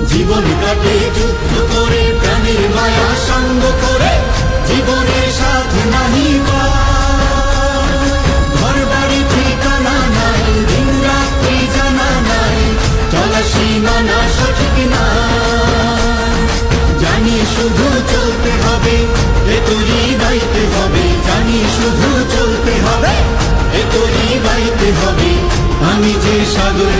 জীবন কাটে যুদ্ধ করে, প্রাণের মায়া সঙ্গ করে, জীবনের সাথে নাহি পার। ঘর বাড়ি ঠিকানা নাই, দিন রাত্রি জানা নাই, চলা সীমানা সঠিক না। জানি শুধু চলতে হবে, এ তোরই বাইতে হবে। জানি শুধু চলতে হবে, এ তোরই বাইতে হবে। আমি যে সাগর